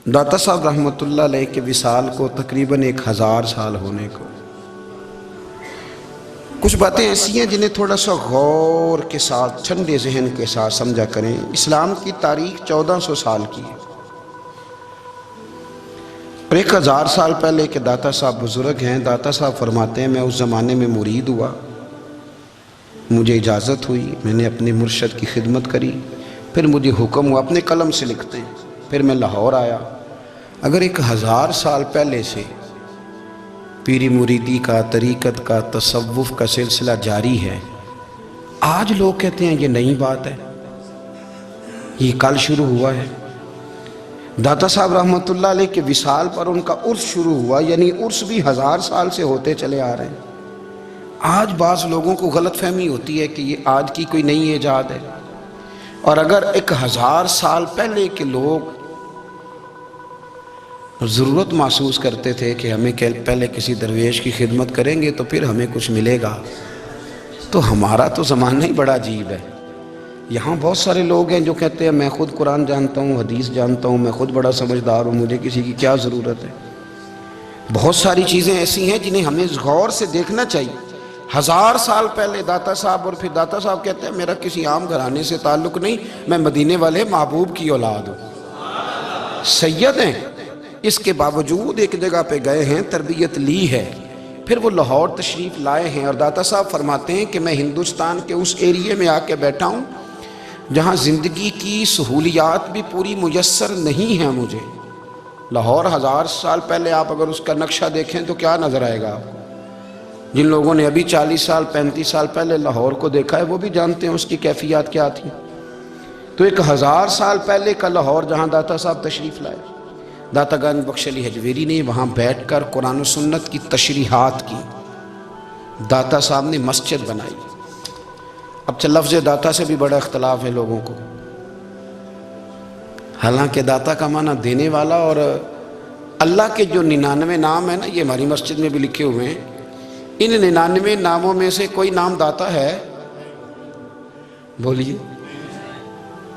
داتا صاحب رحمۃ اللہ علیہ کے وصال کو تقریباً 1000 سال ہونے کو۔ کچھ باتیں ایسی ہیں جنہیں تھوڑا سا غور کے ساتھ ٹھنڈے ذہن کے ساتھ سمجھا کریں۔ اسلام کی تاریخ 1400 سال کی ہے، اور 1000 سال پہلے کے داتا صاحب بزرگ ہیں۔ داتا صاحب فرماتے ہیں میں اس زمانے میں مرید ہوا، مجھے اجازت ہوئی، میں نے اپنے مرشد کی خدمت کری، پھر مجھے حکم ہوا، اپنے قلم سے لکھتے ہیں، پھر میں لاہور آیا۔ اگر 1000 سال پہلے سے پیری مریدی کا، طریقت کا، تصوف کا سلسلہ جاری ہے، آج لوگ کہتے ہیں یہ نئی بات ہے، یہ کل شروع ہوا ہے۔ داتا صاحب رحمۃ اللہ علیہ کے وصال پر ان کا عرس شروع ہوا، یعنی عرس بھی 1000 سال سے ہوتے چلے آ رہے ہیں۔ آج بعض لوگوں کو غلط فہمی ہوتی ہے کہ یہ آج کی کوئی نئی ایجاد ہے، اور اگر 1000 سال پہلے کے لوگ ضرورت محسوس کرتے تھے کہ ہمیں پہلے کسی درویش کی خدمت کریں گے تو پھر ہمیں کچھ ملے گا، تو ہمارا تو زمانہ ہی بڑا عجیب ہے۔ یہاں بہت سارے لوگ ہیں جو کہتے ہیں میں خود قرآن جانتا ہوں، حدیث جانتا ہوں، میں خود بڑا سمجھدار ہوں، مجھے کسی کی کیا ضرورت ہے۔ بہت ساری چیزیں ایسی ہیں جنہیں ہمیں غور سے دیکھنا چاہیے۔ 1000 سال پہلے داتا صاحب، اور پھر داتا صاحب کہتے ہیں میرا کسی عام گھرانے سے تعلق نہیں، میں مدینے والے محبوب کی اولاد ہوں، سید ہیں۔ اس کے باوجود ایک جگہ پہ گئے ہیں، تربیت لی ہے، پھر وہ لاہور تشریف لائے ہیں، اور داتا صاحب فرماتے ہیں کہ میں ہندوستان کے اس ایریے میں آ کے بیٹھا ہوں جہاں زندگی کی سہولیات بھی پوری میسر نہیں ہیں مجھے۔ لاہور 1000 سال پہلے آپ اگر اس کا نقشہ دیکھیں تو کیا نظر آئے گا آپ کو؟ جن لوگوں نے ابھی 40 سال 35 سال پہلے لاہور کو دیکھا ہے وہ بھی جانتے ہیں اس کی کیفیات کیا تھی۔ تو 1000 سال پہلے کا لاہور جہاں داتا صاحب تشریف لائے، داتا گنج بخش علی حجویری نے وہاں بیٹھ کر قرآن و سنت کی تشریحات کی، داتا صاحب نے مسجد بنائی۔ اب لفظ داتا سے بھی بڑا اختلاف ہے لوگوں کو، حالانکہ داتا کا معنی دینے والا، اور اللہ کے جو 99 نام ہیں نا، یہ ہماری مسجد میں بھی لکھے ہوئے ہیں، ان 99 ناموں میں سے کوئی نام داتا ہے؟ بولیے۔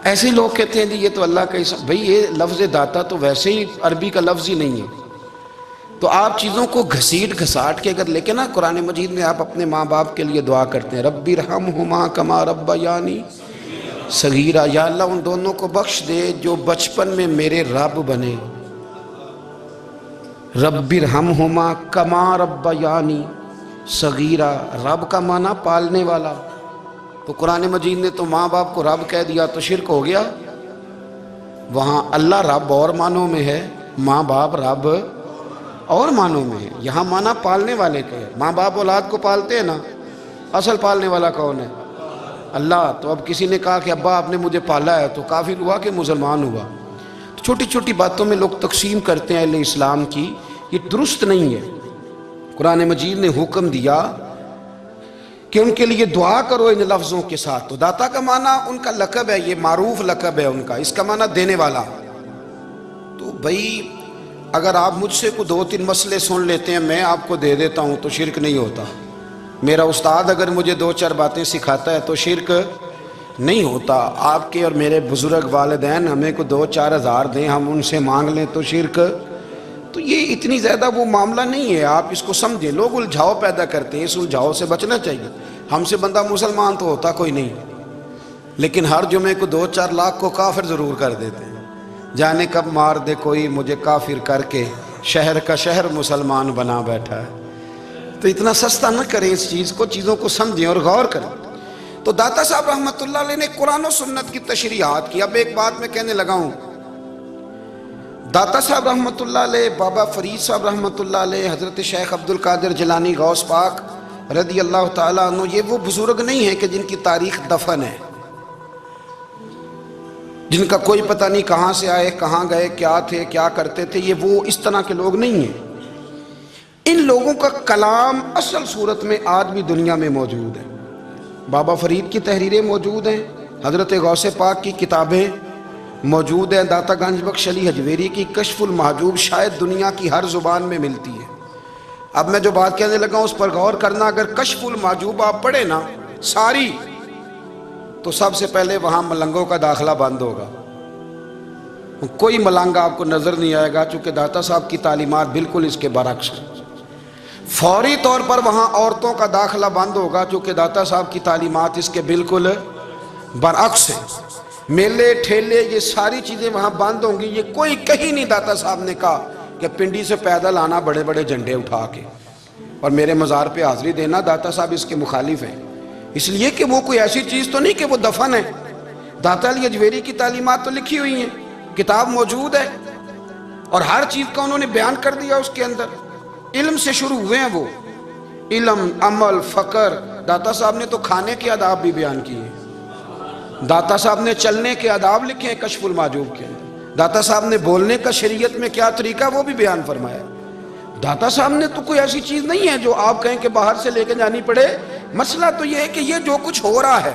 ایسے لوگ کہتے ہیں جی یہ تو اللہ کا اسم، بھئی یہ لفظ داتا تو ویسے ہی عربی کا لفظ ہی نہیں ہے۔ تو آپ چیزوں کو گھسیٹ گھساٹ کے اگر لے کے نا قرآن مجید میں آپ اپنے ماں باپ کے لیے دعا کرتے ہیں، رب ارحمہما کما ربیانی صغیرا، یا اللہ ان دونوں کو بخش دے جو بچپن میں میرے رب بنے۔ رب ارحمہما کما ربیانی صغیرا، رب کا معنی پالنے والا، تو قرآن مجید نے تو ماں باپ کو رب کہہ دیا تو شرک ہو گیا۔ وہاں اللہ رب اور معنوں میں ہے، ماں باپ رب اور معنوں میں ہے۔ یہاں معنی پالنے والے کا ہے، ماں باپ اولاد کو پالتے ہیں نا، اصل پالنے والا کون ہے؟ اللہ۔ تو اب کسی نے کہا کہ ابا آپ نے مجھے پالا ہے تو کافر ہوا کہ مسلمان ہوا؟ چھوٹی چھوٹی باتوں میں لوگ تقسیم کرتے ہیں اہل اسلام کی، یہ درست نہیں ہے۔ قرآن مجید نے حکم دیا کہ ان کے لیے دعا کرو ان لفظوں کے ساتھ۔ تو داتا کا معنی ان کا لقب ہے، یہ معروف لقب ہے ان کا، اس کا معنی دینے والا۔ تو بھئی اگر آپ مجھ سے کوئی 2-3 مسئلے سن لیتے ہیں، میں آپ کو دے دیتا ہوں تو شرک نہیں ہوتا۔ میرا استاد اگر مجھے 2-4 باتیں سکھاتا ہے تو شرک نہیں ہوتا۔ آپ کے اور میرے بزرگ والدین ہمیں کو 2-4 ہزار دیں، ہم ان سے مانگ لیں تو شرک، تو یہ اتنی زیادہ وہ معاملہ نہیں ہے۔ آپ اس کو سمجھیں، لوگ الجھاؤ پیدا کرتے ہیں، اس الجھاؤ سے بچنا چاہیے۔ ہم سے بندہ مسلمان تو ہوتا کوئی نہیں، لیکن ہر جمعے کو 2-4 لاکھ کو کافر ضرور کر دیتے ہیں۔ جانے کب مار دے کوئی مجھے کافر کر کے، شہر کا شہر مسلمان بنا بیٹھا ہے۔ تو اتنا سستا نہ کریں اس چیز کو، چیزوں کو سمجھیں اور غور کریں۔ تو داتا صاحب رحمۃ اللہ علیہ نے قرآن و سنت کی تشریحات کی۔ اب ایک بات میں کہنے لگا ہوں، داتا صاحب رحمۃ اللہ علیہ، بابا فرید صاحب رحمۃ اللہ علیہ، حضرت شیخ عبد القادر جیلانی غوث پاک رضی اللہ تعالیٰ عنہ، یہ وہ بزرگ نہیں ہیں کہ جن کی تاریخ دفن ہے، جن کا کوئی پتہ نہیں کہاں سے آئے، کہاں گئے، کیا تھے، کیا کرتے تھے، یہ وہ اس طرح کے لوگ نہیں ہیں۔ ان لوگوں کا کلام اصل صورت میں آج بھی دنیا میں موجود ہے۔ بابا فرید کی تحریریں موجود ہیں، حضرت غوث پاک کی کتابیں موجود ہیں، داتا گنج بخش علی حجویری کی کشف المحجوب شاید دنیا کی ہر زبان میں ملتی ہے۔ اب میں جو بات کہنے لگا ہوں اس پر غور کرنا، اگر کشف المحجوب آپ پڑھیں نا ساری، تو سب سے پہلے وہاں ملنگوں کا داخلہ بند ہوگا۔ کوئی ملانگا آپ کو نظر نہیں آئے گا، چونکہ داتا صاحب کی تعلیمات بالکل اس کے برعکس ہیں۔ فوری طور پر وہاں عورتوں کا داخلہ بند ہوگا، چونکہ داتا صاحب کی تعلیمات اس کے بالکل برعکس ہیں۔ میلے ٹھیلے یہ ساری چیزیں وہاں بند ہوں گی۔ یہ کوئی کہیں نہیں داتا صاحب نے کہا کہ پنڈی سے پیدل آنا بڑے بڑے جھنڈے اٹھا کے اور میرے مزار پہ حاضری دینا، داتا صاحب اس کے مخالف ہیں، اس لیے کہ وہ کوئی ایسی چیز تو نہیں کہ وہ دفن ہے۔ داتا علی اجویری کی تعلیمات تو لکھی ہوئی ہیں، کتاب موجود ہے، اور ہر چیز کا انہوں نے بیان کر دیا اس کے اندر۔ علم سے شروع ہوئے ہیں وہ، علم، عمل، فقر۔ داتا صاحب نے تو کھانے کے آداب بھی بیان کیے، داتا صاحب نے چلنے کے آداب لکھے ہیں کشف المحجوب کے اندر، داتا صاحب نے بولنے کا شریعت میں کیا طریقہ وہ بھی بیان فرمایا۔ داتا صاحب نے تو کوئی ایسی چیز نہیں ہے جو آپ کہیں کہ باہر سے لے کے جانی پڑے۔ مسئلہ تو یہ ہے کہ یہ جو کچھ ہو رہا ہے،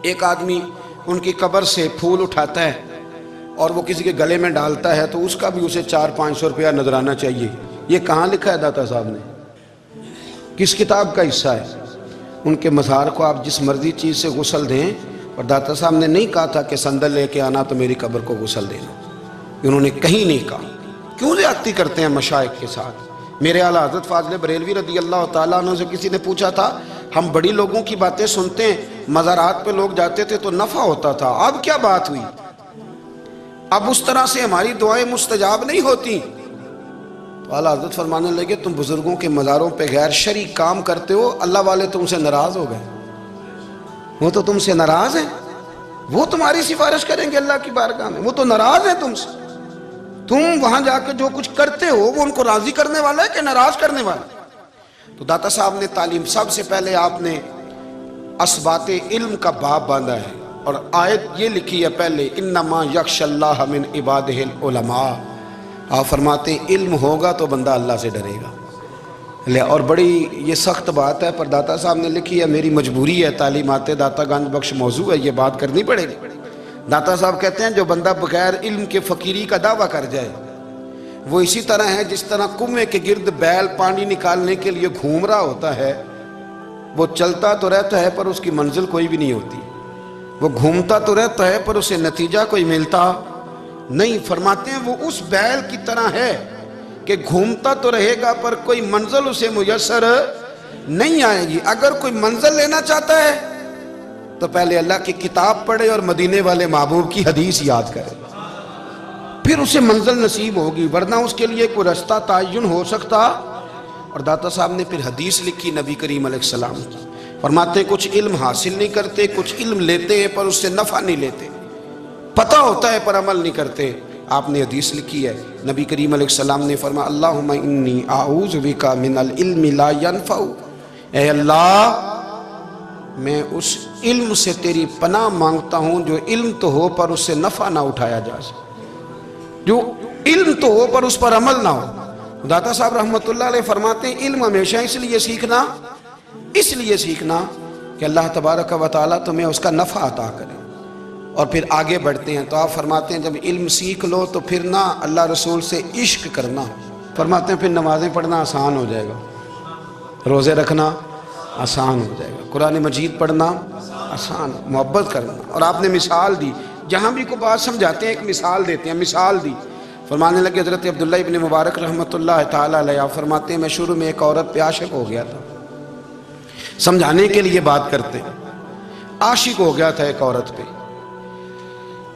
ایک آدمی ان کی قبر سے پھول اٹھاتا ہے اور وہ کسی کے گلے میں ڈالتا ہے تو اس کا بھی اسے 400-500 روپیہ نذرانہ چاہیے۔ یہ کہاں لکھا ہے داتا صاحب نے؟ کس کتاب کا حصہ ہے؟ ان کے مزار کو آپ جس مرضی چیز سے غسل دیں، اور داتا صاحب نے نہیں کہا تھا کہ سندل لے کے آنا تو میری قبر کو غسل دینا، انہوں نے کہیں نہیں کہا۔ کیوں زیادتی کرتے ہیں مشائخ کے ساتھ؟ میرے اعلیٰ حضرت فاضل بریلوی رضی اللہ تعالیٰ عنہ سے کسی نے پوچھا تھا، ہم بڑی لوگوں کی باتیں سنتے ہیں، مزارات پہ لوگ جاتے تھے تو نفع ہوتا تھا، اب کیا بات ہوئی؟ اب اس طرح سے ہماری دعائیں مستجاب نہیں ہوتی۔ تو اعلیٰ حضرت فرمانے لگے، تم بزرگوں کے مزاروں پہ غیر شرعی کام کرتے ہو، اللہ والے تم سے ناراض ہو گئے، وہ تو تم سے ناراض ہیں، وہ تمہاری سفارش کریں گے اللہ کی بارگاہ میں، وہ تو ناراض ہیں تم سے۔ تم وہاں جا کے جو کچھ کرتے ہو وہ ان کو راضی کرنے والا ہے کہ ناراض کرنے والا ہے؟ تو داتا صاحب نے تعلیم، سب سے پہلے آپ نے اسبات علم کا باب باندھا ہے، اور آیت یہ لکھی ہے پہلے، انما یخش اللہ من عبادہ العلماء۔ آپ فرماتے ہیں علم ہوگا تو بندہ اللہ سے ڈرے گا۔ اور بڑی یہ سخت بات ہے، پر داتا صاحب نے لکھی ہے، میری مجبوری ہے، تعلیمات داتا گنج بخش موضوع ہے، یہ بات کرنی پڑے گی۔ داتا صاحب کہتے ہیں جو بندہ بغیر علم کے فقیری کا دعویٰ کر جائے وہ اسی طرح ہے جس طرح کنویں کے گرد بیل پانی نکالنے کے لیے گھوم رہا ہوتا ہے، وہ چلتا تو رہتا ہے پر اس کی منزل کوئی بھی نہیں ہوتی، وہ گھومتا تو رہتا ہے پر اسے نتیجہ کوئی ملتا نہیں۔ فرماتے ہیں وہ اس بیل کی طرح ہے کہ گھومتا تو رہے گا پر کوئی منزل اسے میسر نہیں آئے گی۔ اگر کوئی منزل لینا چاہتا ہے تو پہلے اللہ کی کتاب پڑھے اور مدینے والے محبوب کی حدیث یاد کرے، پھر اسے منزل نصیب ہوگی، ورنہ اس کے لیے کوئی رستہ تعین ہو سکتا۔ اور داتا صاحب نے پھر حدیث لکھی نبی کریم علیہ السلام کی، فرماتے ہیں کچھ علم حاصل نہیں کرتے، کچھ علم لیتے ہیں پر اس سے نفع نہیں لیتے، پتہ ہوتا ہے پر عمل نہیں کرتے۔ آپ نے حدیث لکھی ہے، نبی کریم علیہ السلام نے فرمایا اللہم انی اعوذ بک من العلم لا ینفع، اے اللہ میں اس علم سے تیری پناہ مانگتا ہوں جو علم تو ہو پر اس سے نفع نہ اٹھایا جا سکے، جو علم تو ہو پر اس پر عمل نہ ہو۔ داتا صاحب رحمۃ اللہ علیہ فرماتے ہیں علم ہمیشہ اس لیے سیکھنا کہ اللہ تبارک و تعالیٰ تمہیں اس کا نفع عطا کرے، اور پھر آگے بڑھتے ہیں۔ تو آپ فرماتے ہیں جب علم سیکھ لو تو پھر نہ اللہ رسول سے عشق کرنا، فرماتے ہیں پھر نمازیں پڑھنا آسان ہو جائے گا، روزے رکھنا آسان ہو جائے گا، قرآن مجید پڑھنا آسان، محبت کرنا۔ اور آپ نے مثال دی، جہاں بھی کوئی بات سمجھاتے ہیں ایک مثال دیتے ہیں، مثال دی۔ فرمانے لگے حضرت عبداللہ ابن مبارک رحمۃ اللہ تعالیٰ علیہ، فرماتے ہیں میں شروع میں ایک عورت پہ عاشق ہو گیا تھا، سمجھانے کے لیے بات کرتے ہیں، عاشق ہو گیا تھا ایک عورت پہ،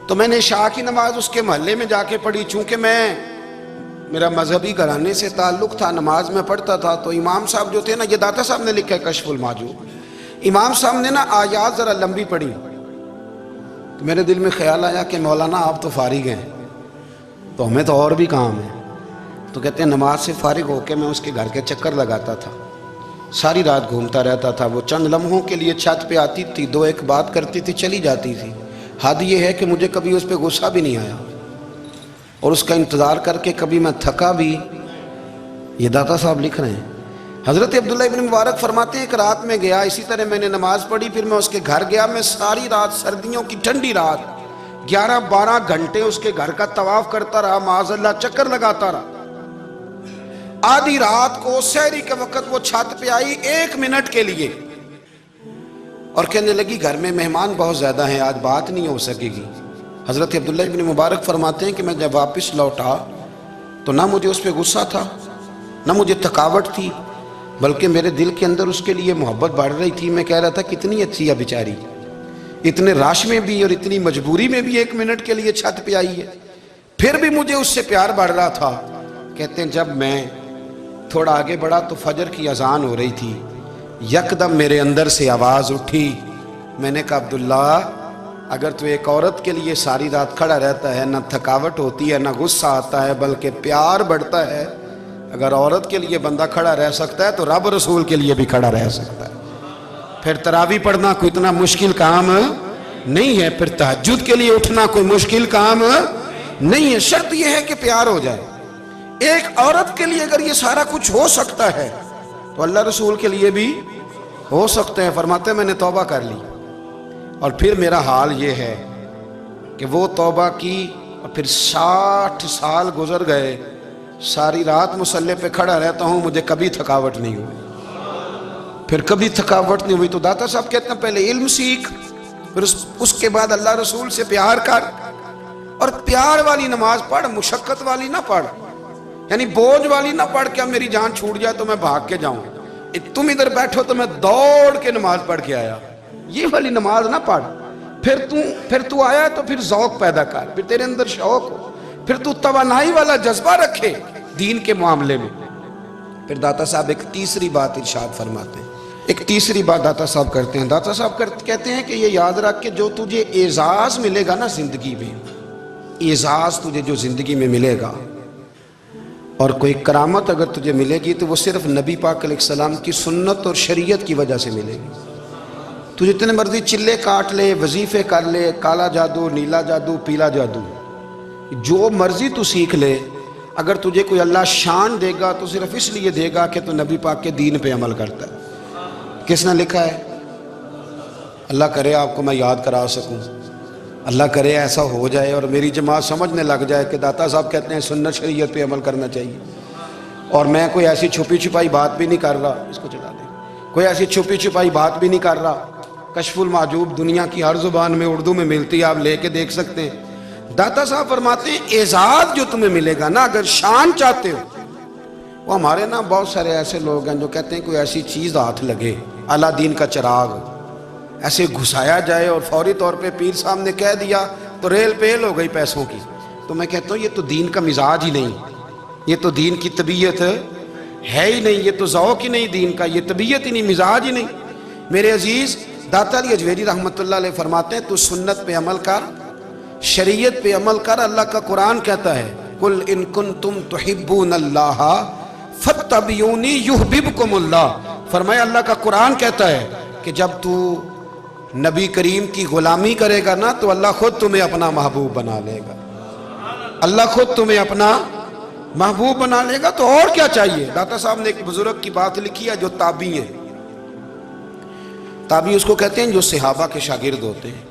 تو میں نے عشاء کی نماز اس کے محلے میں جا کے پڑھی، چونکہ میرا مذہبی گھرانے سے تعلق تھا، نماز میں پڑھتا تھا، تو امام صاحب جو تھے نا، یہ داتا صاحب نے لکھا ہے کشف المحجوب، امام صاحب نے نا آیات ذرا لمبی پڑھی، تو میرے دل میں خیال آیا کہ مولانا آپ تو فارغ ہیں تو ہمیں تو اور بھی کام ہے، تو کہتے ہیں نماز سے فارغ ہو کے میں اس کے گھر کے چکر لگاتا تھا، ساری رات گھومتا رہتا تھا، وہ چند لمحوں کے لیے چھت پہ آتی تھی، دو ایک بات کرتی تھی، چلی جاتی تھی، حد یہ ہے کہ مجھے کبھی اس پہ غصہ بھی نہیں آیا، اور اس کا انتظار کر کے کبھی میں تھکا بھی۔ یہ داتا صاحب لکھ رہے ہیں۔ حضرت عبداللہ ابن مبارک فرماتے ہیں ایک رات میں گیا، اسی طرح میں نے نماز پڑھی، پھر میں اس کے گھر گیا، میں ساری رات، سردیوں کی ٹھنڈی رات 11-12 گھنٹے اس کے گھر کا طواف کرتا رہا، معاذ اللہ چکر لگاتا رہا۔ آدھی رات کو سحری کے وقت وہ چھت پہ آئی 1 منٹ کے لیے اور کہنے لگی گھر میں مہمان بہت زیادہ ہیں، آج بات نہیں ہو سکے گی۔ حضرت عبداللہ ابن مبارک فرماتے ہیں کہ میں جب واپس لوٹا تو نہ مجھے اس پہ غصہ تھا، نہ مجھے تھکاوٹ تھی، بلکہ میرے دل کے اندر اس کے لیے محبت بڑھ رہی تھی۔ میں کہہ رہا تھا کتنی اچھی ہے بیچاری، اتنے راش میں بھی اور اتنی مجبوری میں بھی 1 منٹ کے لیے چھت پہ آئی ہے، پھر بھی مجھے اس سے پیار بڑھ رہا تھا۔ کہتے ہیں جب میں تھوڑا آگے بڑھا تو فجر کی اذان ہو رہی تھی، یکدم میرے اندر سے آواز اٹھی۔ میں نے کہا عبداللہ اگر تو ایک عورت کے لیے ساری رات کھڑا رہتا ہے، نہ تھکاوٹ ہوتی ہے، نہ غصہ آتا ہے، بلکہ پیار بڑھتا ہے، اگر عورت کے لیے بندہ کھڑا رہ سکتا ہے تو رب رسول کے لیے بھی کھڑا رہ سکتا ہے۔ پھر تراویح پڑھنا کوئی اتنا مشکل کام نہیں ہے، پھر تہجد کے لیے اٹھنا کوئی مشکل کام نہیں ہے، شرط یہ ہے کہ پیار ہو جائے۔ ایک عورت کے لیے اگر یہ سارا کچھ ہو سکتا ہے تو اللہ رسول کے لیے بھی ہو سکتے ہیں۔ فرماتے ہیں میں نے توبہ کر لی، اور پھر میرا حال یہ ہے کہ وہ توبہ کی اور پھر 60 سال گزر گئے، ساری رات مصلی پہ کھڑا رہتا ہوں، مجھے کبھی تھکاوٹ نہیں ہوئی، پھر کبھی تھکاوٹ نہیں ہوئی۔ تو داتا صاحب کہتے ہیں پہلے علم سیکھ، پھر اس کے بعد اللہ رسول سے پیار کر، اور پیار والی نماز پڑھ، مشقت والی نہ پڑھ، یعنی بوجھ والی نہ پڑھ کہ اب میری جان چھوٹ جائے تو میں بھاگ کے جاؤں، تم ادھر بیٹھو تو میں دوڑ کے نماز پڑھ کے آیا، یہ والی نماز نہ پڑھ۔ پھر تو آیا تو پھر ذوق پیدا کر، پھر تیرے اندر شوق ہو، پھر تو توانائی والا جذبہ رکھے دین کے معاملے میں۔ پھر داتا صاحب ایک تیسری بات ارشاد فرماتے ہیں، ایک تیسری بات داتا صاحب کرتے ہیں۔ داتا صاحب کہتے ہیں کہ یہ یاد رکھ کہ جو تجھے اعزاز ملے گا نا زندگی میں، اعزاز تجھے جو زندگی میں ملے گا، اور کوئی کرامت اگر تجھے ملے گی تو وہ صرف نبی پاک علیہ السلام کی سنت اور شریعت کی وجہ سے ملے گی۔ تو جتنے مرضی چلے کاٹ لے، وظیفے کر لے، کالا جادو، نیلا جادو، پیلا جادو، جو مرضی تو سیکھ لے، اگر تجھے کوئی اللہ شان دے گا تو صرف اس لیے دے گا کہ تو نبی پاک کے دین پہ عمل کرتا ہے۔ کس نے لکھا ہے؟ اللہ کرے آپ کو میں یاد کرا سکوں، اللہ کرے ایسا ہو جائے اور میری جماعت سمجھنے لگ جائے کہ داتا صاحب کہتے ہیں سنت شریعت پہ عمل کرنا چاہیے، اور میں کوئی ایسی چھپی چھپائی بات بھی نہیں کر رہا، اس کو چلا دیں، کوئی ایسی چھپی چھپائی بات بھی نہیں کر رہا۔ کشف المعجوب دنیا کی ہر زبان میں اردو میں ملتی ہے، آپ لے کے دیکھ سکتے ہیں۔ داتا صاحب فرماتے ہیں اعزاز جو تمہیں ملے گا نا، اگر شان چاہتے ہو، وہ ہمارے نا بہت سارے ایسے لوگ ہیں جو کہتے ہیں کوئی ایسی چیز ہاتھ لگے، اعلیٰ دین کا چراغ ایسے گھسایا جائے اور فوری طور پہ پیر صاحب نے کہہ دیا تو ریل پیل ہو گئی پیسوں کی۔ تو میں کہتا ہوں یہ تو دین کا مزاج ہی نہیں، یہ تو دین کی طبیعت ہے ہی نہیں، یہ تو ذوق ہی نہیں دین کا، یہ طبیعت ہی نہیں، مزاج ہی نہیں۔ میرے عزیز داتا علی اجویری رحمۃ اللہ علیہ فرماتے ہیں تو سنت پہ عمل کر، شریعت پہ عمل کر۔ اللہ کا قرآن کہتا ہے قل ان کنتم تحبون اللہ فاتبعونی یحببکم اللہ، فرمایا اللہ کا قرآن کہتا ہے کہ جب تو نبی کریم کی غلامی کرے گا نا تو اللہ خود تمہیں اپنا محبوب بنا لے گا، اللہ خود تمہیں اپنا محبوب بنا لے گا۔ تو اور کیا چاہیے؟ داتا صاحب نے ایک بزرگ کی بات لکھی ہے جو تابعی ہیں، تابعی اس کو کہتے ہیں جو صحابہ کے شاگرد ہوتے ہیں۔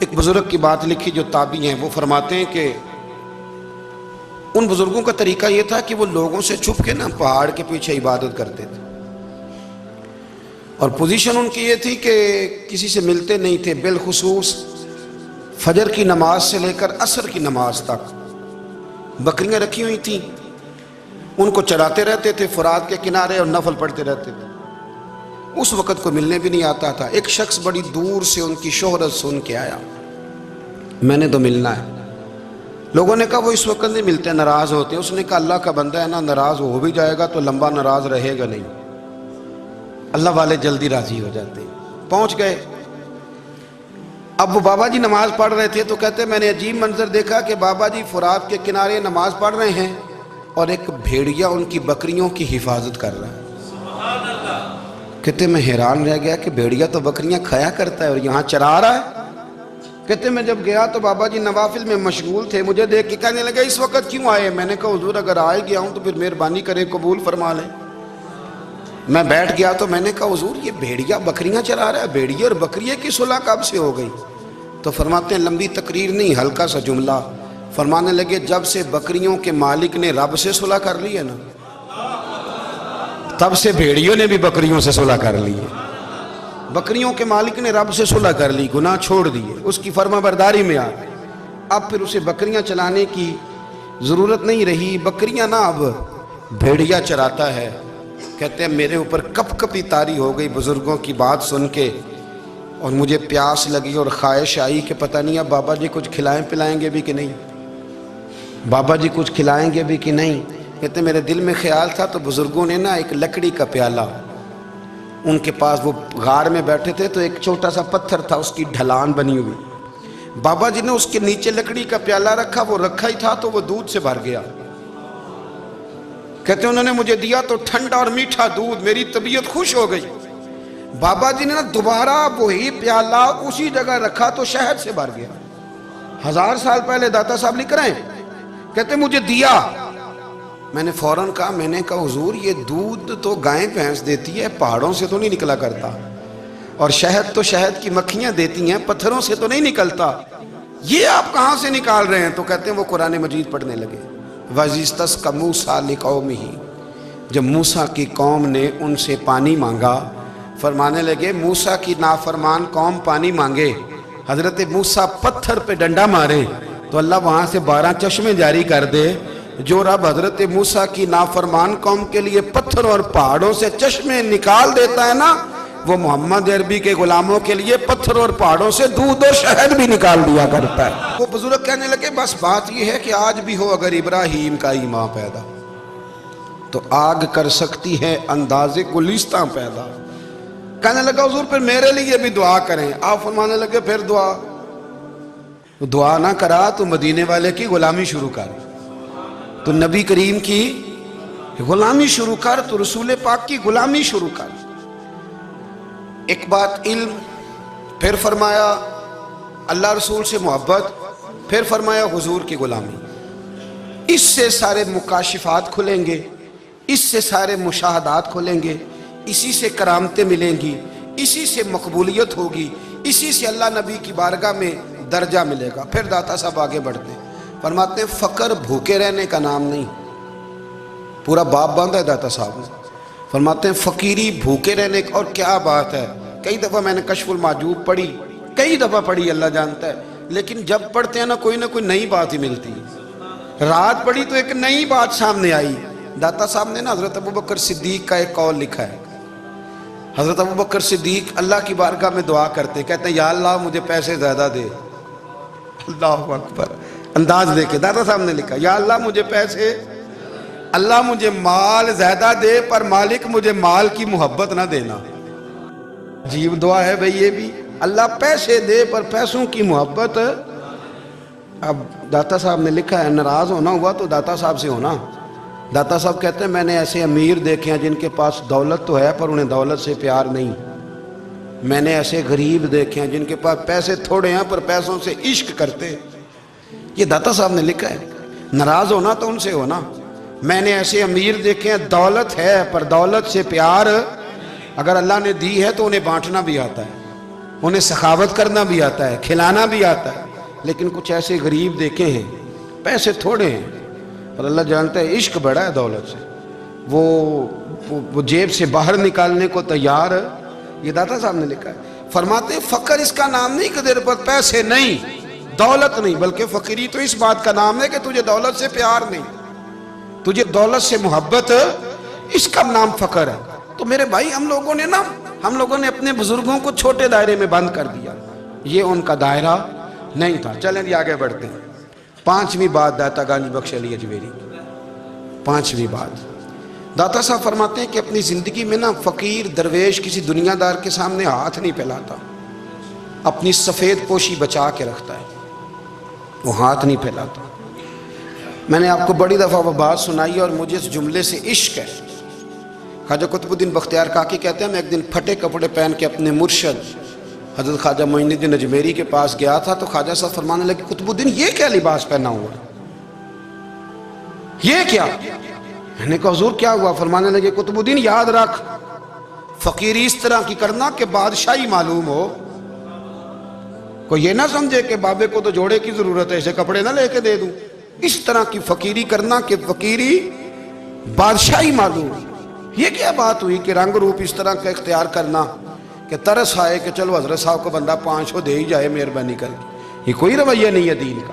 ایک بزرگ کی بات لکھی جو تابعی ہیں، وہ فرماتے ہیں کہ ان بزرگوں کا طریقہ یہ تھا کہ وہ لوگوں سے چھپ کے نا پہاڑ کے پیچھے عبادت کرتے تھے، اور پوزیشن ان کی یہ تھی کہ کسی سے ملتے نہیں تھے، بالخصوص فجر کی نماز سے لے کر عصر کی نماز تک بکریاں رکھی ہوئی تھیں، ان کو چراتے رہتے تھے فرات کے کنارے اور نفل پڑھتے رہتے تھے۔ اس وقت کو ملنے بھی نہیں آتا تھا۔ ایک شخص بڑی دور سے ان کی شہرت سن کے آیا، میں نے تو ملنا ہے۔ لوگوں نے کہا وہ اس وقت نہیں ملتے، ناراض ہوتے ہیں۔ اس نے کہا اللہ کا بندہ ہے نا، ناراض ہو بھی جائے گا تو لمبا ناراض رہے گا نہیں، اللہ والے جلدی راضی ہو جاتے ہیں۔ پہنچ گئے، اب وہ بابا جی نماز پڑھ رہے تھے تو کہتے میں نے عجیب منظر دیکھا کہ بابا جی فرات کے کنارے نماز پڑھ رہے ہیں اور ایک بھیڑیا ان کی بکریوں کی حفاظت کر رہا ہے۔ کہتے میں حیران رہ گیا کہ بھیڑیا تو بکریاں کھایا کرتا ہے اور یہاں چرا رہا ہے۔ کہتے میں جب گیا تو بابا جی نوافل میں مشغول تھے، مجھے دیکھ کے کہنے لگے اس وقت کیوں آئے؟ میں نے کہا حضور اگر آئے گیا ہوں تو پھر مہربانی کرے قبول فرما لیں۔ میں بیٹھ گیا تو میں نے کہا حضور یہ بھیڑیا بکریاں چرا رہا ہے، بھیڑیا اور بکریے کی صلح کب سے ہو گئی؟ تو فرماتے ہیں لمبی تقریر نہیں، ہلکا سا جملہ، فرمانے لگے جب سے بکریوں کے مالک نے رب سے صلح کر لی ہے نا، تب سے بھیڑیوں نے بھی بکریوں سے صلح کر لی ہے۔ بکریوں کے مالک نے رب سے صلح کر لی، گناہ چھوڑ دیے، اس کی فرما برداری میں آ گئے۔ اب پھر اسے بکریاں چلانے کی ضرورت نہیں رہی، بکریاں نا اب بھیڑیا چراتا ہے۔ کہتے ہیں میرے اوپر کپ کپی طاری ہو گئی بزرگوں کی بات سن کے، اور مجھے پیاس لگی اور خواہش آئی کہ پتہ نہیں اب بابا جی کچھ کھلائیں پلائیں گے بھی کہ نہیں، بابا جی کچھ کھلائیں گے بھی کہ نہیں۔ کہتے ہیں میرے دل میں خیال تھا تو بزرگوں نے نا ایک لکڑی کا پیالہ، ان کے پاس وہ غار میں بیٹھے تھے تو ایک چھوٹا سا پتھر تھا، اس کی ڈھلان بنی ہوئی، بابا جی نے اس کے نیچے لکڑی کا پیالہ رکھا، وہ رکھا ہی تھا تو وہ دودھ سے بھر گیا۔ کہتے ہیں انہوں نے مجھے دیا تو ٹھنڈا اور میٹھا دودھ، میری طبیعت خوش ہو گئی۔ بابا جی نے دوبارہ وہی پیالہ اسی جگہ رکھا تو شہد سے بھر گیا۔ 1000 سال پہلے داتا صاحب لکھ رہے ہیں، کہتے ہیں مجھے دیا، میں نے فوراً کہا، میں نے کہا حضور یہ دودھ تو گائیں بھینس دیتی ہے، پہاڑوں سے تو نہیں نکلا کرتا، اور شہد تو شہد کی مکھیاں دیتی ہیں، پتھروں سے تو نہیں نکلتا، یہ آپ کہاں سے نکال رہے ہیں؟ تو کہتے ہیں وہ قرآن مجید پڑھنے لگے۔ وَإِذِ اسْتَسْقَىٰ مُوسَىٰ لِقَوْمِهِ، جب موسیٰ کی قوم نے ان سے پانی مانگا، فرمانے لگے موسیٰ کی نافرمان قوم پانی مانگے، حضرت موسیٰ پتھر پہ ڈنڈا مارے تو اللہ وہاں سے 12 چشمے جاری کر دے۔ جو رب حضرت موسیٰ کی نافرمان قوم کے لیے پتھر اور پہاڑوں سے چشمے نکال دیتا ہے نا، وہ محمد عربی کے غلاموں کے لیے پتھر اور پہاڑوں سے دودھ اور شہد بھی نکال دیا کرتا ہے۔ وہ بزرگ کہنے لگے بس بات یہ ہے کہ آج بھی ہو اگر ابراہیم کا ایمان پیدا تو آگ کر سکتی ہے انداز گلستاں پیدا۔ کہنے لگا حضور پھر میرے لیے بھی دعا کریں۔ آپ فرمانے لگے پھر دعا نہ کرا تو مدینے والے کی غلامی شروع کر، تو نبی کریم کی غلامی شروع کر، تو رسول پاک کی غلامی شروع کر۔ ایک بات علم، پھر فرمایا اللہ رسول سے محبت، پھر فرمایا حضور کی غلامی۔ اس سے سارے مکاشفات کھلیں گے، اس سے سارے مشاہدات کھلیں گے، اسی سے کرامتیں ملیں گی، اسی سے مقبولیت ہوگی، اسی سے اللہ نبی کی بارگاہ میں درجہ ملے گا۔ پھر داتا صاحب آگے بڑھتے ہیں، فرماتے ہیں فقر بھوکے رہنے کا نام نہیں، پورا باب باندھا ہے داتا صاحب نے۔ فرماتے ہیں فقیری بھوکے رہنے کا، اور کیا بات ہے، کئی دفعہ میں نے کشف المحجوب پڑھی، کئی دفعہ پڑھی، اللہ جانتا ہے، لیکن جب پڑھتے ہیں نہ کوئی نئی بات ہی ملتی ہے۔ رات پڑھی تو ایک نئی بات سامنے آئی۔ داتا صاحب نے نا حضرت ابوبکر صدیق کا ایک قول لکھا ہے۔ حضرت ابوبکر صدیق اللہ کی بارگاہ میں دعا کرتے، کہتے ہیں یا اللہ مجھے پیسے زیادہ دے۔ اللہ اکبر، انداز دیکھے داتا صاحب نے لکھا، یا اللہ مجھے پیسے، اللہ مجھے مال زیادہ دے، پر مالک مجھے مال کی محبت نہ دینا۔ عجیب دعا ہے بھئی یہ بھی، اللہ پیسے دے پر پیسوں کی محبت۔ اب داتا صاحب نے لکھا ہے ناراض ہونا ہوا تو داتا صاحب سے ہونا۔ داتا صاحب کہتے ہیں میں نے ایسے امیر دیکھے ہیں جن کے پاس دولت تو ہے پر انہیں دولت سے پیار نہیں، میں نے ایسے غریب دیکھے ہیں جن کے پاس پیسے تھوڑے ہیں پر پیسوں سے عشق کرتے۔ یہ داتا صاحب نے لکھا ہے، ناراض ہونا تو ان سے ہونا۔ میں نے ایسے امیر دیکھے ہیں دولت ہے پر دولت سے پیار، اگر اللہ نے دی ہے تو انہیں بانٹنا بھی آتا ہے، انہیں سخاوت کرنا بھی آتا ہے، کھلانا بھی آتا ہے، لیکن کچھ ایسے غریب دیکھے ہیں پیسے تھوڑے ہیں اور اللہ جانتا ہے عشق بڑا ہے دولت سے، وہ جیب سے باہر نکالنے کو تیار ہے۔ یہ داتا صاحب نے لکھا ہے۔ فرماتے ہیں فقر اس کا نام نہیں کہ تیرے پاس پیسے نہیں، دولت نہیں، بلکہ فقیری تو اس بات کا نام ہے کہ تجھے دولت سے پیار نہیں، تجھے دولت سے محبت، اس کا نام فقر ہے۔ تو میرے بھائی ہم لوگوں نے اپنے بزرگوں کو چھوٹے دائرے میں بند کر دیا، یہ ان کا دائرہ نہیں تھا۔ چلیں جی آگے بڑھتے ہیں۔ 5ویں بات داتا گانجی بخش علی اجمیری، 5ویں بات داتا صاحب فرماتے ہیں کہ اپنی زندگی میں نا فقیر درویش کسی دنیا دار کے سامنے ہاتھ نہیں پھیلاتا، اپنی سفید پوشی بچا کے رکھتا ہے، وہ ہاتھ نہیں پھیلاتا۔ میں نے آپ کو بڑی دفعہ وہ بات سنائی اور مجھے اس جملے سے عشق ہے۔ خواجہ قطب الدین بختیار کاکی کہتے ہیں میں ایک دن پھٹے کپڑے پہن کے اپنے مرشد حضرت خواجہ معین الدین اجمیری کے پاس گیا تھا تو خواجہ صاحب فرمانے لگے قطب الدین یہ کیا لباس پہنا ہوا، یہ کیا؟ میں نے کہا حضور کیا ہوا؟ فرمانے لگے قطب الدین یاد رکھ فقیری اس طرح کی کرنا کہ بادشاہی معلوم ہو، کوئی یہ نہ سمجھے کہ بابے کو تو جوڑے کی ضرورت ہے اسے کپڑے نہ لے کے دے دوں، اس طرح کی فقیری کرنا کہ فقیری بادشاہی معلوم۔ یہ کیا بات ہوئی کہ رنگ روپ اس طرح کا اختیار کرنا کہ ترس آئے کہ چلو حضرت صاحب کو بندہ 500 دے ہی جائے مہربانی کر کے، یہ کوئی رویہ نہیں ہے دین کا۔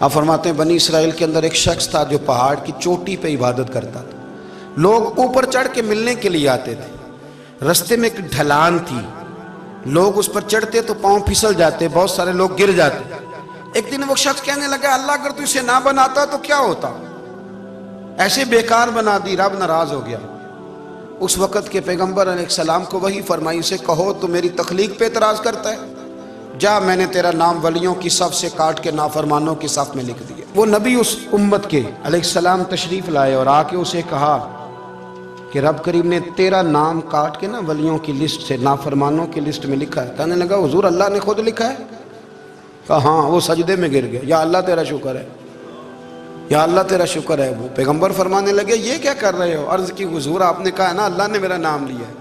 آپ فرماتے ہیں بنی اسرائیل کے اندر ایک شخص تھا جو پہاڑ کی چوٹی پہ عبادت کرتا تھا. لوگ اوپر چڑھ کے ملنے کے لیے آتے تھے. رستے میں ایک ڈھلان تھی, لوگ اس پر چڑھتے تو پاؤں پھسل جاتے, بہت سارے لوگ گر جاتے. ایک دن وہ شخص کہنے لگا اللہ اگر تو اسے نہ بناتا تو کیا ہوتا, ایسے بیکار بنا دی. رب ناراض ہو گیا. اس وقت کے پیغمبر علیہ السلام کو وحی فرمائی اسے کہو تو میری تخلیق پہ اعتراض کرتا ہے, جا میں نے تیرا نام ولیوں کی صف سے کاٹ کے نافرمانوں کی صف میں لکھ دیا. وہ نبی اس امت کے علیہ السلام تشریف لائے اور آ کے اسے کہا کہ رب کریم نے تیرا نام کاٹ کے نا ولیوں کی لسٹ سے نافرمانوں کی لسٹ میں لکھا ہے. کہنے لگا حضور اللہ نے خود لکھا ہے؟ کہا ہاں. وہ سجدے میں گر گیا, یا اللہ تیرا شکر ہے, یا اللہ تیرا شکر ہے. وہ پیغمبر فرمانے لگے یہ کیا کر رہے ہو؟ عرض کی حضور آپ نے کہا ہے نا اللہ نے میرا نام لیا ہے,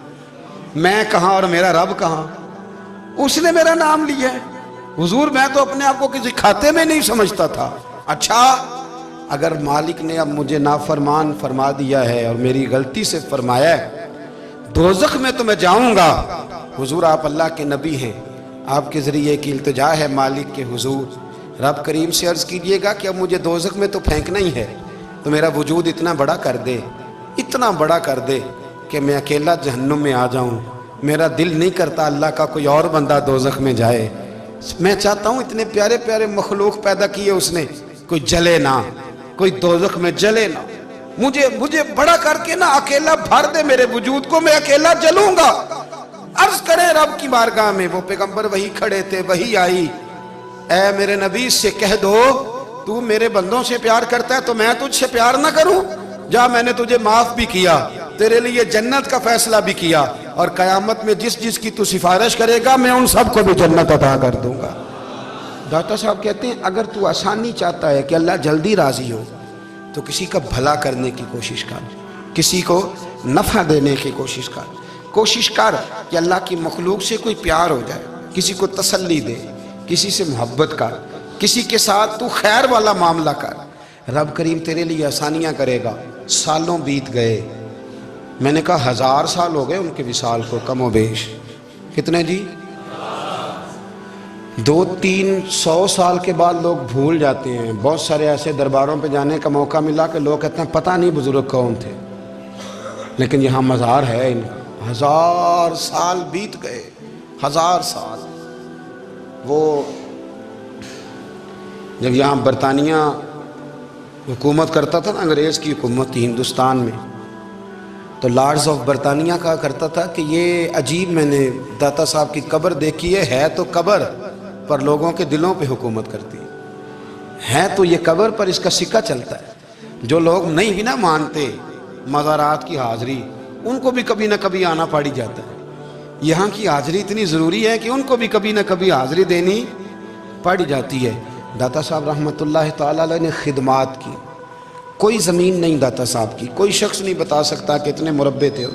میں کہاں اور میرا رب کہاں؟ اس نے میرا نام لیا ہے. حضور میں تو اپنے آپ کو کسی کھاتے میں نہیں سمجھتا تھا. اچھا اگر مالک نے اب مجھے نافرمان فرما دیا ہے اور میری غلطی سے فرمایا ہے, دوزخ میں تو میں جاؤں گا. حضور آپ اللہ کے نبی ہیں, آپ کے ذریعے کی التجا ہے مالک کے حضور, رب کریم سے عرض کیجئے گا کہ اب مجھے دوزخ میں تو پھینکنا ہی ہے, تو میرا وجود اتنا بڑا کر دے, اتنا بڑا کر دے کہ میں اکیلا جہنم میں آ جاؤں. میرا دل نہیں کرتا اللہ کا کوئی اور بندہ دوزخ میں جائے. میں چاہتا ہوں اتنے پیارے پیارے مخلوق پیدا کیے اس نے, کوئی جلے نہ, کوئی دوزخ میں جلے نہ. مجھے بڑا کر کے نہ اکیلا بھر دے میرے وجود کو, میں اکیلا جلوں گا. عرض کریں رب کی بارگاہ میں. وہ پیغمبر وہی کھڑے تھے, وہی آئی, اے میرے نبی سے کہہ دو تو میرے بندوں سے پیار کرتا ہے تو میں تجھ سے پیار نہ کروں؟ جا میں نے تجھے معاف بھی کیا, تیرے لیے جنت کا فیصلہ بھی کیا, اور قیامت میں جس کی تو سفارش کرے گا میں ان سب کو بھی جنت عطا کر دوں گا. داتا صاحب کہتے ہیں اگر تو آسانی چاہتا ہے کہ اللہ جلدی راضی ہو تو کسی کا بھلا کرنے کی کوشش کر, کسی کو نفع دینے کی کوشش کر. کوشش کر کہ اللہ کی مخلوق سے کوئی پیار ہو جائے, کسی کو تسلی دے, کسی سے محبت کر, کسی کے ساتھ تو خیر والا معاملہ کر. رب کریم تیرے لیے آسانیاں کرے گا. سالوں بیت گئے, میں نے کہا 1000 سال ہو گئے ان کے وصال کو کم و بیش. کتنے جی؟ 200-300 سال کے بعد لوگ بھول جاتے ہیں. بہت سارے ایسے درباروں پہ جانے کا موقع ملا کہ لوگ کہتے ہیں پتہ نہیں بزرگ کون تھے, لیکن یہاں مزار ہے ان کا. 1000 سال بیت گئے, 1000 سال. وہ جب یہاں برطانیہ حکومت کرتا تھا نا, انگریز کی حکومت تھی ہندوستان میں, تو لارڈز آف برطانیہ کہا کرتا تھا کہ یہ عجیب, میں نے داتا صاحب کی قبر دیکھی ہے تو قبر پر لوگوں کے دلوں پہ حکومت کرتی ہے تو یہ قبر پر اس کا سکہ چلتا ہے. جو لوگ نہیں بھی نہ مانتے مزارات کی حاضری, ان کو بھی کبھی نہ کبھی آنا پڑ جاتا ہے. یہاں کی حاضری اتنی ضروری ہے کہ ان کو بھی کبھی نہ کبھی حاضری دینی پڑ جاتی ہے. داتا صاحب رحمۃ اللہ تعالی علیہ نے خدمات کی, کوئی زمین نہیں داتا صاحب کی. کوئی شخص نہیں بتا سکتا کہ اتنے مربع تھے,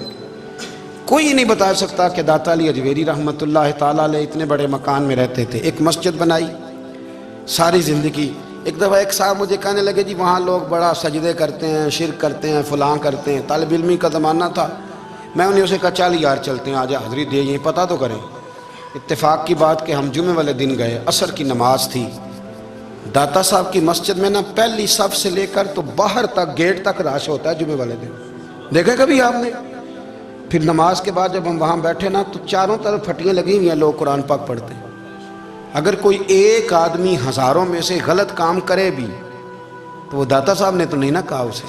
کوئی نہیں بتا سکتا کہ داتا علی اجویری رحمۃ اللہ تعالی علیہ اتنے بڑے مکان میں رہتے تھے. ایک مسجد بنائی ساری زندگی. ایک دفعہ ایک صاحب مجھے کہنے لگے جی وہاں لوگ بڑا سجدے کرتے ہیں, شرک کرتے ہیں, فلاں کرتے ہیں. طالب علمی کا زمانہ تھا. میں انہیں اسے کہا چل یار چلتے ہیں, آج حاضری دے, یہ پتہ تو کریں. اتفاق کی بات کہ ہم جمعے والے دن گئے, عصر کی نماز تھی. داتا صاحب کی مسجد میں نا پہلی صف سے لے کر تو باہر تک گیٹ تک رش ہوتا ہے جمعے والے دن. دیکھا کبھی آپ نے؟ پھر نماز کے بعد جب ہم وہاں بیٹھے نا تو چاروں طرف پھٹیاں لگی ہوئی ہیں, لوگ قرآن پاک پڑھتے ہیں. اگر کوئی ایک آدمی ہزاروں میں سے غلط کام کرے بھی تو وہ داتا صاحب نے تو نہیں نہ کہا اسے.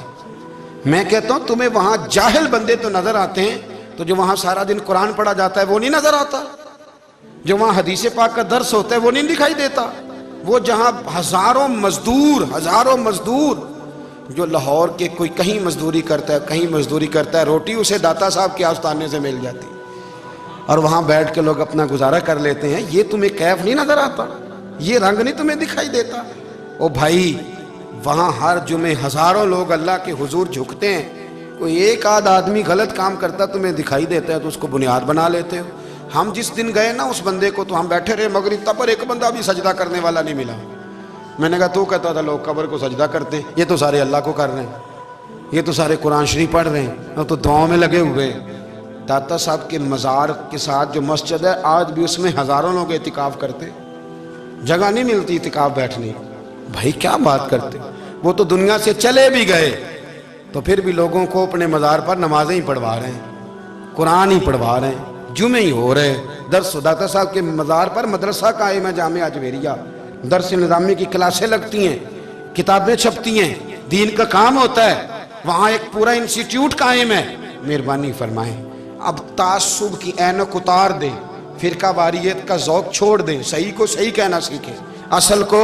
میں کہتا ہوں تمہیں وہاں جاہل بندے تو نظر آتے ہیں, تو جو وہاں سارا دن قرآن پڑھا جاتا ہے وہ نہیں نظر آتا, جو وہاں حدیث پاک کا درس ہوتا ہے وہ نہیں دکھائی دیتا. وہ جہاں ہزاروں مزدور جو لاہور کے کوئی کہیں مزدوری کرتا ہے, کہیں مزدوری کرتا ہے, روٹی اسے داتا صاحب کے آستانے سے مل جاتی, اور وہاں بیٹھ کے لوگ اپنا گزارا کر لیتے ہیں. یہ تمہیں کیف نہیں نظر آتا, یہ رنگ نہیں تمہیں دکھائی دیتا؟ او بھائی وہاں ہر جمعے ہزاروں لوگ اللہ کے حضور جھکتے ہیں, کوئی ایک آدھ آدمی غلط کام کرتا تمہیں دکھائی دیتا ہے تو اس کو بنیاد بنا لیتے ہو. ہم جس دن گئے نا اس بندے کو تو ہم بیٹھے رہے مغرب تک, پر ایک بندہ بھی سجدہ کرنے والا نہیں ملا. میں نے کہا تو کہتا تھا لوگ قبر کو سجدہ کرتے ہیں, یہ تو سارے اللہ کو کر رہے ہیں, یہ تو سارے قرآن شریف پڑھ رہے ہیں, اور تو دعاؤں میں لگے ہوئے. داتا صاحب کے مزار کے ساتھ جو مسجد ہے آج بھی اس میں ہزاروں لوگ اعتکاف کرتے، جگہ نہیں ملتی اعتکاف بیٹھنے۔ بھائی کیا بات کرتے، وہ تو دنیا سے چلے بھی گئے تو پھر بھی لوگوں کو اپنے مزار پر نمازیں ہی پڑھوا رہے ہیں، قرآن ہی پڑھوا رہے ہیں، جمعے ہی ہو رہے، درس داتا صاحب کے مزار پر مدرسہ قائم ہے جامعہ اجویریہ، درس نظامی کی کلاسیں لگتی ہیں، کتابیں چھپتی ہیں، دین کا کام ہوتا ہے، وہاں ایک پورا انسٹیٹیوٹ قائم ہے۔ مہربانی فرمائیں اب تعصب کی اینک اتار دیں، فرقہ واریت کا ذوق چھوڑ دیں، صحیح کو صحیح کہنا سیکھیں، اصل کو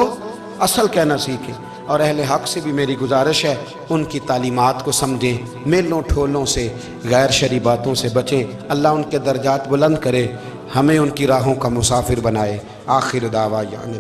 اصل کہنا سیکھیں، اور اہل حق سے بھی میری گزارش ہے ان کی تعلیمات کو سمجھیں، میلوں ٹھولوں سے غیر شرعی باتوں سے بچیں، اللہ ان کے درجات بلند کرے، ہمیں ان کی راہوں کا مسافر بنائے۔ آخر دعوانا